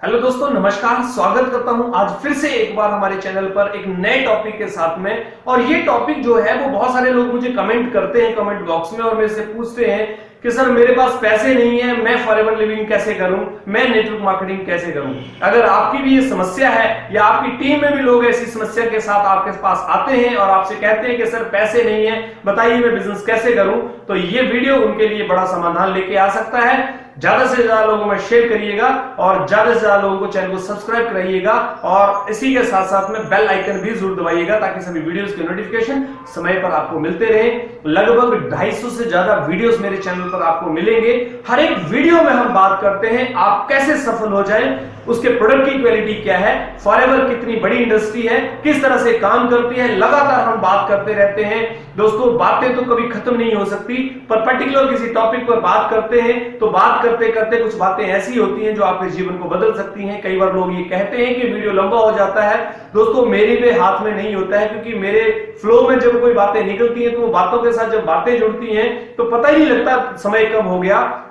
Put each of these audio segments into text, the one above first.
Hello दोस्तों, नमस्कार। स्वागत करता हूं आज फिर से एक बार हमारे चैनल पर एक नए टॉपिक के साथ में। और ये टॉपिक जो है वो बहुत सारे लोग मुझे कमेंट करते हैं कमेंट बॉक्स में और मेरे से पूछते हैं कि सर मेरे पास पैसे नहीं है, मैं फॉरेवर लिविंग कैसे करूं, मैं नेटवर्क मार्केटिंग कैसे करूं। अगर आपकी भी ये समस्या है या आपकी टीम में भी लोग ऐसी समस्या के साथ आपके पास आते हैं और आपसे कहते हैं कि सर पैसे नहीं है, बताइए मैं बिजनेस कैसे करूं, तो ये वीडियो उनके लिए बड़ा समाधान लेके आ सकता है। ज्यादा से ज्यादा लोगों में शेयर करिएगा और ज्यादा से ज्यादा लोगों को चैनल को सब्सक्राइब कराइएगा और इसी के साथ साथ में बेल आइकन भी जरूर दबाइएगा ताकि सभी वीडियोस के नोटिफिकेशन समय पर आपको मिलते रहे। लगभग 250 से ज्यादा वीडियोस मेरे चैनल पर आपको मिलेंगे। हर एक वीडियो में हम बात करते हैं आप कैसे सफल हो जाएं, उसके प्रोडक्ट की क्वालिटी क्या है, फॉरएवर कितनी बड़ी इंडस्ट्री है, किस तरह से काम करती है, लगातार हम बात करते रहते हैं। दोस्तों बातें तो कभी खत्म नहीं हो सकती, पर पर्टिकुलर किसी टॉपिक पर बात करते हैं तो बात करते करते कुछ बातें ऐसी होती हैं जो आपके जीवन को बदल सकती हैं। कई बार लोग ये कहते हैं कि वीडियो लंबा हो जाता है। दोस्तों मेरे भी हाथ में नहीं होता है, क्योंकि मेरे फ्लो में जब कोई बातें निकलती हैं तो वो बातों के साथ जब बातें जुड़ती हैं तो पता ही नहीं लगता समय कब हो गया।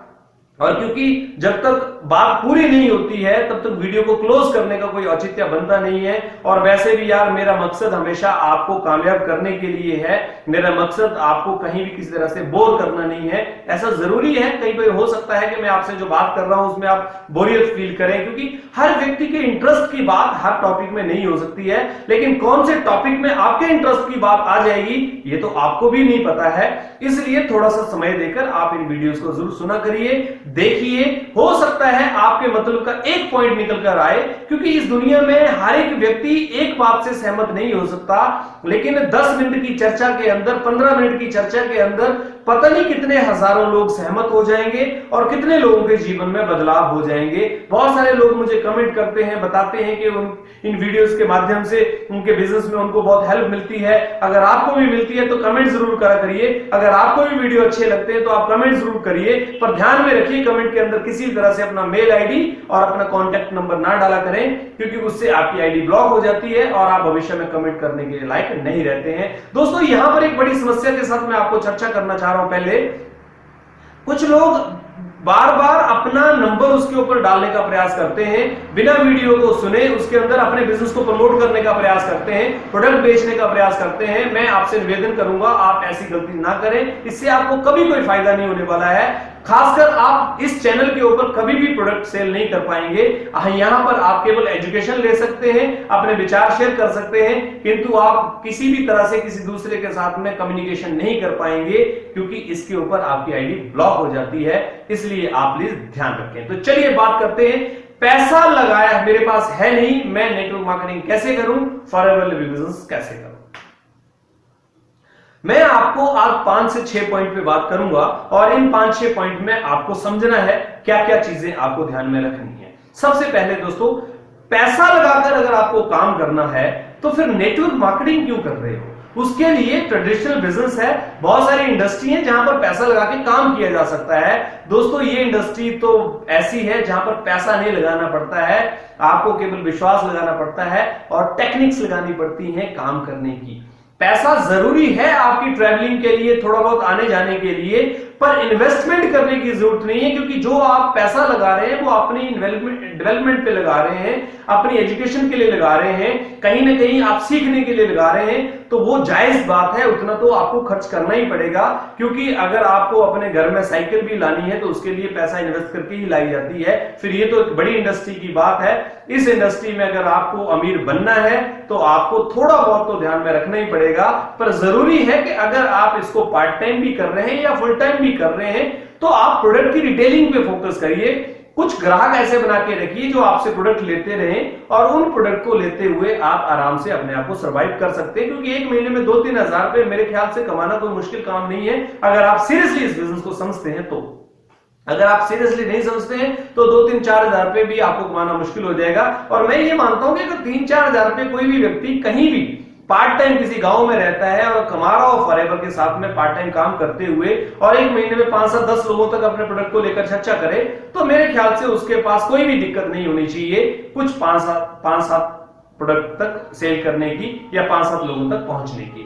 और क्योंकि जब तक बात पूरी नहीं होती है तब तक वीडियो को क्लोज करने का कोई औचित्य बनता नहीं है। और वैसे भी यार मेरा मकसद हमेशा आपको कामयाब करने के लिए है, मेरा मकसद आपको कहीं भी किसी तरह से बोर करना नहीं है। ऐसा जरूरी है, कई बार हो सकता है कि मैं आपसे जो बात कर रहा हूं उसमें आप बोरियत फील करें, क्योंकि हर व्यक्ति के इंटरेस्ट की बात हर टॉपिक में नहीं हो सकती है। लेकिन कौन से टॉपिक में आपके इंटरेस्ट की बात आ जाएगी ये तो आपको भी नहीं पता है। इसलिए थोड़ा सा समय देकर आप इन वीडियोस को जरूर सुना करिए, देखिए। हो सकता है आपके मतलब का एक पॉइंट निकल कर आए, क्योंकि इस दुनिया में हर एक व्यक्ति एक बात से सहमत नहीं हो सकता। लेकिन 10 मिनट की चर्चा के अंदर, 15 मिनट की चर्चा के अंदर पता नहीं कितने हजारों लोग सहमत हो जाएंगे और कितने लोगों के जीवन में बदलाव हो जाएंगे। बहुत सारे लोग मुझे कमेंट करते हैं, बताते हैं कि इन वीडियोस के माध्यम से उनके बिजनेस में उनको बहुत हेल्प मिलती है। अगर आपको भी मिलती है तो कमेंट जरूर करा करिए। अगर आपको भी वीडियो अच्छे लगते हैं तो आप कमेंट जरूर करिए, पर ध्यान में रखिए कमेंट के अंदर किसी तरह से अपना मेल आईडी और अपना कॉन्टैक्ट नंबर ना डाला करें, क्योंकि उससे आपकी आईडी ब्लॉक हो जाती है और आप भविष्य में कमेंट करने के लायक नहीं रहते हैं। दोस्तों यहां पर एक बड़ी समस्या के साथ मैं आपको चर्चा करना चाह रहा हूं। पहले कुछ लोग बार बार अपना नंबर उसके ऊपर डालने का प्रयास करते हैं, बिना वीडियो को सुने उसके अंदर अपने बिजनेस को प्रमोट करने का प्रयास करते हैं, प्रोडक्ट बेचने का प्रयास करते हैं। मैं आपसे निवेदन करूंगा आप ऐसी गलती ना करें, इससे आपको कभी कोई फायदा नहीं होने वाला है। खासकर आप इस चैनल के ऊपर कभी भी प्रोडक्ट सेल नहीं कर पाएंगे। यहां पर आप केवल एजुकेशन ले सकते हैं, अपने विचार शेयर कर सकते हैं, किंतु आप किसी भी तरह से किसी दूसरे के साथ में कम्युनिकेशन नहीं कर पाएंगे, क्योंकि इसके ऊपर आपकी आईडी ब्लॉक हो जाती है। इसलिए आप प्लीज ध्यान रखें। तो चलिए बात करते हैं, पैसा लगाया मेरे पास है नहीं, मैं नेटवर्क मार्केटिंग कैसे करूं, फॉरएवर लिविंग बिजनेस कैसे करूं। मैं आपको आज 5 से 6 पॉइंट पे बात करूंगा और इन 5-6 पॉइंट में आपको समझना है क्या क्या चीजें आपको ध्यान में रखनी है। सबसे पहले दोस्तों, पैसा लगाकर अगर आपको काम करना है तो फिर नेटवर्क मार्केटिंग क्यों कर रहे हो। उसके लिए ट्रेडिशनल बिजनेस है, बहुत सारी इंडस्ट्री है जहां पर पैसा लगा के काम किया जा सकता है। दोस्तों ये इंडस्ट्री तो ऐसी है जहां पर पैसा नहीं लगाना पड़ता है, आपको केवल विश्वास लगाना पड़ता है और टेक्निक्स लगानी पड़ती हैं काम करने की। पैसा जरूरी है आपकी ट्रैवलिंग के लिए, थोड़ा बहुत आने जाने के लिए, पर इन्वेस्टमेंट करने की जरूरत नहीं है, क्योंकि जो आप पैसा लगा रहे हैं वो अपनी डेवलपमेंट पे लगा रहे हैं, अपनी एजुकेशन के लिए लगा रहे हैं, कहीं ना कहीं आप सीखने के लिए लगा रहे हैं, तो वो जायज बात है, उतना तो आपको खर्च करना ही पड़ेगा। क्योंकि अगर आपको अपने घर में साइकिल भी लानी है तो उसके लिए पैसा इन्वेस्ट करके ही लाई जाती है। फिर ये तो एक बड़ी इंडस्ट्री की बात है। इस इंडस्ट्री में अगर आपको अमीर बनना है तो आपको थोड़ा बहुत तो ध्यान में रखना ही पड़ेगा, पर जरूरी है कि अगर आप इसको पार्ट टाइम भी कर रहे हैं या फुल टाइम भी कर रहे हैं तो आप प्रोडक्ट की रिटेलिंग पे फोकस करिए। कुछ ग्राहक ऐसे बना के रखिए जो आपसे प्रोडक्ट लेते रहें और उन प्रोडक्ट को लेते हुए आप आराम से अपने आप को सर्वाइव कर सकते हैं, क्योंकि एक महीने में 2-3 हजार रुपए मेरे ख्याल से कमाना कोई मुश्किल काम नहीं है, अगर आप सीरियसली इस बिजनेस को समझते हैं तो। अगर आप सीरियसली नहीं समझते हैं तो 2-3-4 हजार रुपए भी आपको कमाना मुश्किल हो जाएगा। और मैं ये मानता हूं कि अगर 3-4 हजार रुपए कोई भी व्यक्ति कहीं भी पार्ट टाइम किसी गांव में रहता है और कमा रहा हो फॉरएवर के साथ में पार्ट टाइम काम करते हुए, और एक महीने में 5-10 लोगों तक अपने प्रोडक्ट को लेकर चर्चा करे, तो मेरे ख्याल से उसके पास कोई भी दिक्कत नहीं होनी चाहिए कुछ 5-7 प्रोडक्ट तक सेल करने की या 5-7 लोगों तक पहुंचने की।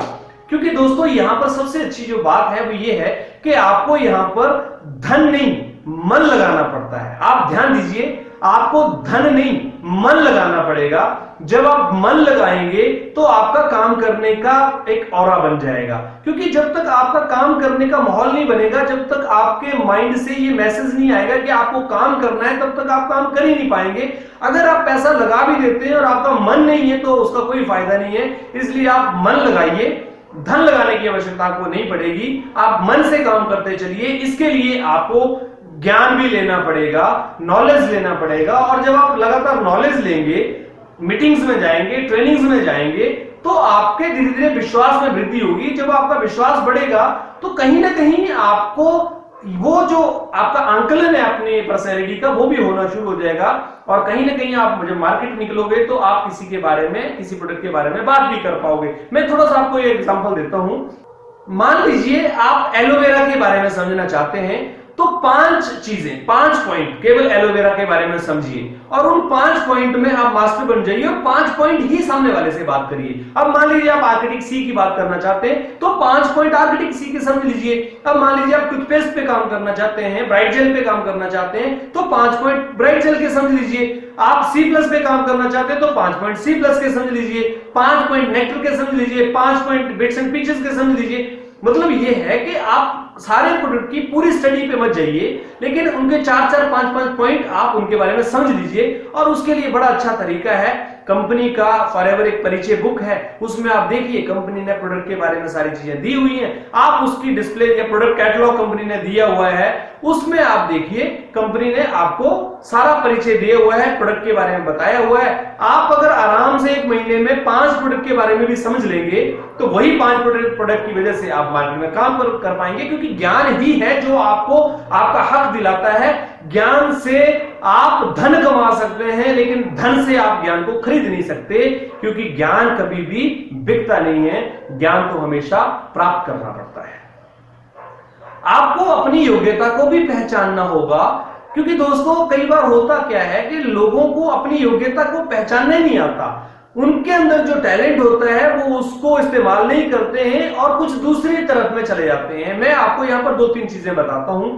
क्योंकि दोस्तों यहां पर सबसे अच्छी जो बात है वो ये है कि आपको यहां पर धन नहीं मन लगाना पड़ता है। आप ध्यान दीजिए, आपको धन नहीं मन लगाना पड़ेगा। जब आप मन लगाएंगे तो आपका काम करने का एक ऑरा बन जाएगा, क्योंकि जब तक आपका काम करने का माहौल नहीं बनेगा, जब तक आपके माइंड से ये मैसेज नहीं आएगा कि आपको काम करना है, तब तक आप काम कर ही नहीं पाएंगे। अगर आप पैसा लगा भी देते हैं और आपका मन नहीं है तो उसका कोई फायदा नहीं है। इसलिए आप मन लगाइए, धन लगाने की आवश्यकता आपको नहीं पड़ेगी, आप मन से काम करते चलिए। इसके लिए आपको ज्ञान भी लेना पड़ेगा, नॉलेज लेना पड़ेगा, और जब आप लगातार नॉलेज लेंगे, मीटिंग्स में जाएंगे, ट्रेनिंग्स में जाएंगे, तो आपके धीरे धीरे विश्वास में वृद्धि होगी। जब आपका विश्वास बढ़ेगा तो कहीं ना कहीं आपको वो जो आपका आंकलन है अपनी पर्सनैलिटी का, वो भी होना शुरू हो जाएगा। और कहीं ना कहीं आप जब मार्केट निकलोगे तो आप किसी के बारे में, किसी प्रोडक्ट के बारे में बात भी कर पाओगे। मैं थोड़ा सा आपको ये एग्जांपल देता हूं। मान लीजिए आप एलोवेरा के बारे में समझना चाहते हैं, तो 5 चीजें, 5 पॉइंट केवल एलोवेरा के बारे में समझिए, और उन 5 पॉइंट में आप मास्टर बन जाइए और 5 पॉइंट ही सामने वाले से बात करिए। अब मान लीजिए आप आर्किटेक्ट सी की बात करना चाहते हैं, तो 5 पॉइंट आर्किटेक्ट सी के समझ लीजिए। अब मान लीजिए आप टूथपेस्ट पे काम करना चाहते हैं, ब्राइट जेल पे काम करना चाहते हैं, तो 5 पॉइंट ब्राइट जेल के समझ लीजिए। आप सी प्लस पे काम करना चाहते हैं तो 5 पॉइंट सी प्लस के समझ लीजिए, 5 पॉइंट नेक्टर के समझ लीजिए, 5 पॉइंट बिट्स एंड पीसेस के समझ लीजिए। मतलब ये है कि आप सारे प्रोडक्ट की पूरी स्टडी पे मत जाइए, लेकिन उनके 4-4, 5-5 पॉइंट आप उनके बारे में समझ लीजिए। और उसके लिए बड़ा अच्छा तरीका है, कंपनी का फॉरएवर एक परिचय बुक है, उसमें आप देखिए कंपनी ने प्रोडक्ट के बारे में सारी चीजें दी हुई हैं। आप उसकी डिस्प्ले या प्रोडक्ट कैटलॉग कंपनी ने दिया हुआ है, उसमें आप देखिए कंपनी ने आपको सारा परिचय दिया हुआ है, प्रोडक्ट के बारे में बताया हुआ है। आप अगर आराम से 1 महीने में 5 प्रोडक्ट के बारे में भी समझ लेंगे तो वही 5 प्रोडक्ट की वजह से आप मार्केट में काम कर पाएंगे, क्योंकि ज्ञान ही है जो आपको आपका हक दिलाता है। ज्ञान से आप धन कमा सकते हैं, लेकिन धन से आप ज्ञान को खरीद नहीं सकते, क्योंकि ज्ञान कभी भी बिकता नहीं है, ज्ञान तो हमेशा प्राप्त करना पड़ता है। आपको अपनी योग्यता को भी पहचानना होगा, क्योंकि दोस्तों कई बार होता क्या है कि लोगों को अपनी योग्यता को पहचानना ही नहीं आता। उनके अंदर जो टैलेंट होता है वो उसको इस्तेमाल नहीं करते हैं और कुछ दूसरी तरफ में चले जाते हैं। मैं आपको यहां पर 2-3 चीजें बताता हूं।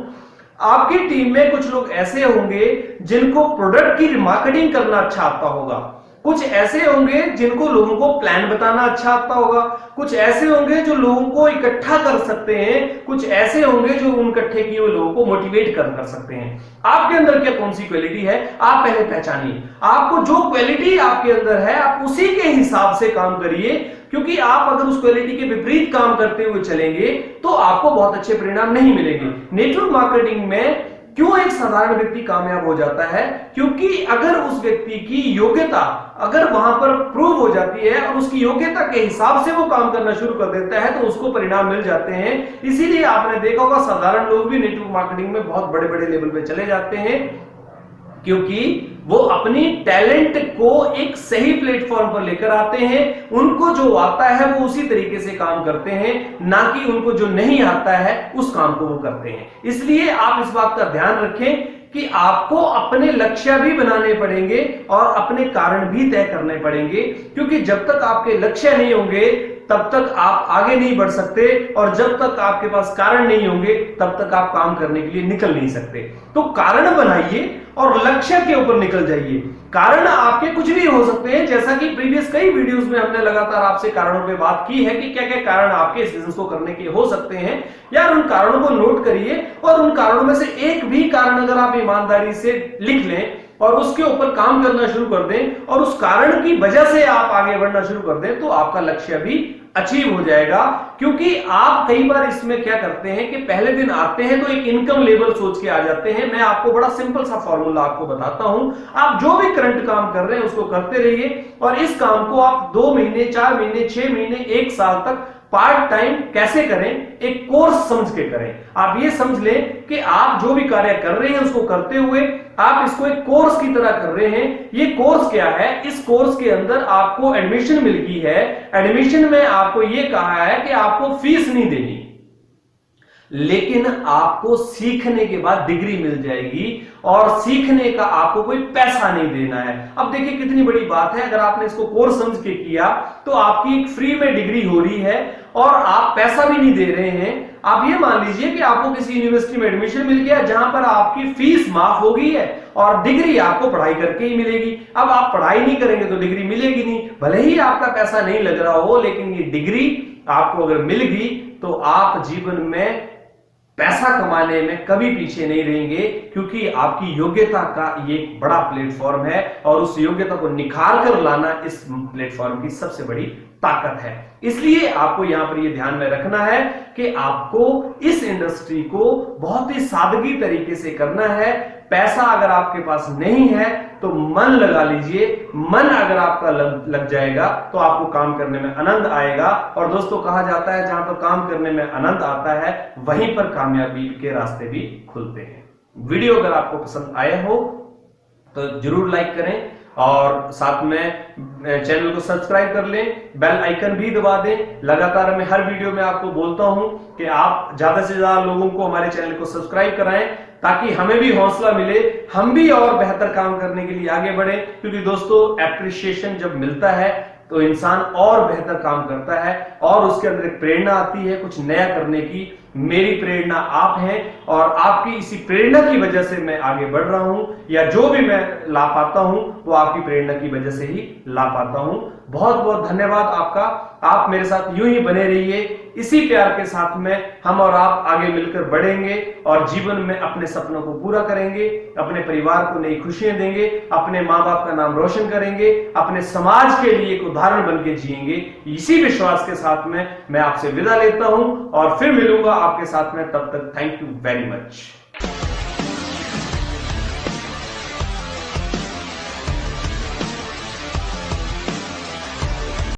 आपकी टीम में कुछ लोग ऐसे होंगे जिनको प्रोडक्ट की मार्केटिंग करना अच्छा आता होगा, कुछ ऐसे होंगे जिनको लोगों को प्लान बताना अच्छा आता होगा, कुछ ऐसे होंगे जो लोगों को इकट्ठा कर सकते हैं, कुछ ऐसे होंगे जो उन इकट्ठे किए हुए लोगों को मोटिवेट कर सकते हैं। आपके अंदर क्या कौन सी क्वालिटी है, आप पहले पहचानिए। आपको जो क्वालिटी आपके अंदर है आप उसी के हिसाब से काम करिए, क्योंकि आप अगर उस क्वालिटी के विपरीत काम करते हुए चलेंगे तो आपको बहुत अच्छे परिणाम नहीं मिलेंगे। नेटवर्क मार्केटिंग में क्यों एक साधारण व्यक्ति कामयाब हो जाता है, क्योंकि अगर उस व्यक्ति की योग्यता अगर वहां पर प्रूव हो जाती है और उसकी योग्यता के हिसाब से वो काम करना शुरू कर देता है तो उसको परिणाम मिल जाते हैं। इसीलिए आपने देखा होगा साधारण लोग भी नेटवर्क मार्केटिंग में बहुत बड़े बड़े लेवल पे चले जाते हैं, क्योंकि वो अपनी टैलेंट को एक सही प्लेटफॉर्म पर लेकर आते हैं। उनको जो आता है वो उसी तरीके से काम करते हैं, ना कि उनको जो नहीं आता है उस काम को वो करते हैं। इसलिए आप इस बात का ध्यान रखें कि आपको अपने लक्ष्य भी बनाने पड़ेंगे और अपने कारण भी तय करने पड़ेंगे, क्योंकि जब तक आपके लक्ष्य नहीं होंगे तब तक आप आगे नहीं बढ़ सकते, और जब तक आपके पास कारण नहीं होंगे तब तक आप काम करने के लिए निकल नहीं सकते। तो कारण बनाइए और लक्ष्य के ऊपर निकल जाइए। कारण आपके कुछ भी हो सकते हैं, जैसा कि प्रीवियस कई वीडियोस में हमने लगातार आपसे कारणों पे बात की है कि क्या क्या कारण आपके इस बिजनेस को करने के हो सकते हैं। यार उन कारणों को नोट करिए, और उन कारणों में से एक भी कारण अगर आप ईमानदारी से लिख लें और उसके ऊपर काम करना शुरू कर दें और उस कारण की वजह से आप आगे बढ़ना शुरू कर दें, तो आपका लक्ष्य भी अचीव हो जाएगा। क्योंकि आप कई बार इसमें क्या करते हैं कि पहले दिन आते हैं तो एक इनकम लेवल सोच के आ जाते हैं। मैं आपको बड़ा सिंपल सा फॉर्मूला आपको बताता हूं, आप जो भी करंट काम कर रहे हैं उसको करते रहिए, और इस काम को आप 2 महीने, 4 महीने, 6 महीने, 1 साल तक पार्ट टाइम कैसे करें, एक कोर्स समझ के करें। आप ये समझ लें कि आप जो भी कार्य कर रहे हैं उसको करते हुए आप इसको एक कोर्स की तरह कर रहे हैं। ये कोर्स क्या है, इस कोर्स के अंदर आपको एडमिशन मिल गई है, एडमिशन में आपको ये कहा है कि आपको फीस नहीं देनी, लेकिन आपको सीखने के बाद डिग्री मिल जाएगी, और सीखने का आपको कोई पैसा नहीं देना है। अब देखिए कितनी बड़ी बात है, अगर आपने इसको कोर्स समझ के किया तो आपकी एक फ्री में डिग्री हो रही है और आप पैसा भी नहीं दे रहे हैं। आप ये मान लीजिए कि आपको किसी यूनिवर्सिटी में एडमिशन मिल गया जहां पर आपकी फीस माफ हो गई है और डिग्री आपको पढ़ाई करके ही मिलेगी। अब आप पढ़ाई नहीं करेंगे तो डिग्री मिलेगी नहीं, भले ही आपका पैसा नहीं लग रहा हो, लेकिन ये डिग्री आपको अगर मिल गई तो आप जीवन में पैसा कमाने में कभी पीछे नहीं रहेंगे, क्योंकि आपकी योग्यता का ये एक बड़ा प्लेटफॉर्म है और उस योग्यता को निखार कर लाना इस प्लेटफॉर्म की सबसे बड़ी ताकत है। इसलिए आपको यहां पर ये ध्यान में रखना है कि आपको इस इंडस्ट्री को बहुत ही सादगी तरीके से करना है। पैसा अगर आपके पास नहीं है तो मन लगा लीजिए, मन अगर आपका लग जाएगा तो आपको काम करने में आनंद आएगा। और दोस्तों कहा जाता है जहां पर काम करने में आनंद आता है वहीं पर कामयाबी के रास्ते भी खुलते हैं। वीडियो अगर आपको पसंद आया हो तो जरूर लाइक करें और साथ में चैनल को सब्सक्राइब कर लें, बेल आइकन भी दबा दें। लगातार मैं हर वीडियो में आपको बोलता हूं कि आप ज्यादा से ज्यादा लोगों को हमारे चैनल को सब्सक्राइब कराएं ताकि हमें भी हौसला मिले, हम भी और बेहतर काम करने के लिए आगे बढ़े। क्योंकि दोस्तों एप्रिसिएशन जब मिलता है तो इंसान और बेहतर काम करता है और उसके अंदर एक प्रेरणा आती है कुछ नया करने की। मेरी प्रेरणा आप हैं और आपकी इसी प्रेरणा की वजह से मैं आगे बढ़ रहा हूं, या जो भी मैं ला पाता हूं वो आपकी प्रेरणा की वजह से ही ला पाता हूं। बहुत बहुत धन्यवाद आपका। आप मेरे साथ यूं ही बने रहिए, इसी प्यार के साथ में हम और आप आगे मिलकर बढ़ेंगे और जीवन में अपने सपनों को पूरा करेंगे, अपने परिवार को नई खुशियां देंगे, अपने मां बाप का नाम रोशन करेंगे, अपने समाज के लिए एक उदाहरण बन के जिएंगे। इसी विश्वास के साथ में मैं आपसे विदा लेता हूं और फिर मिलूंगा आपके साथ में। तब तक थैंक यू वेरी मच।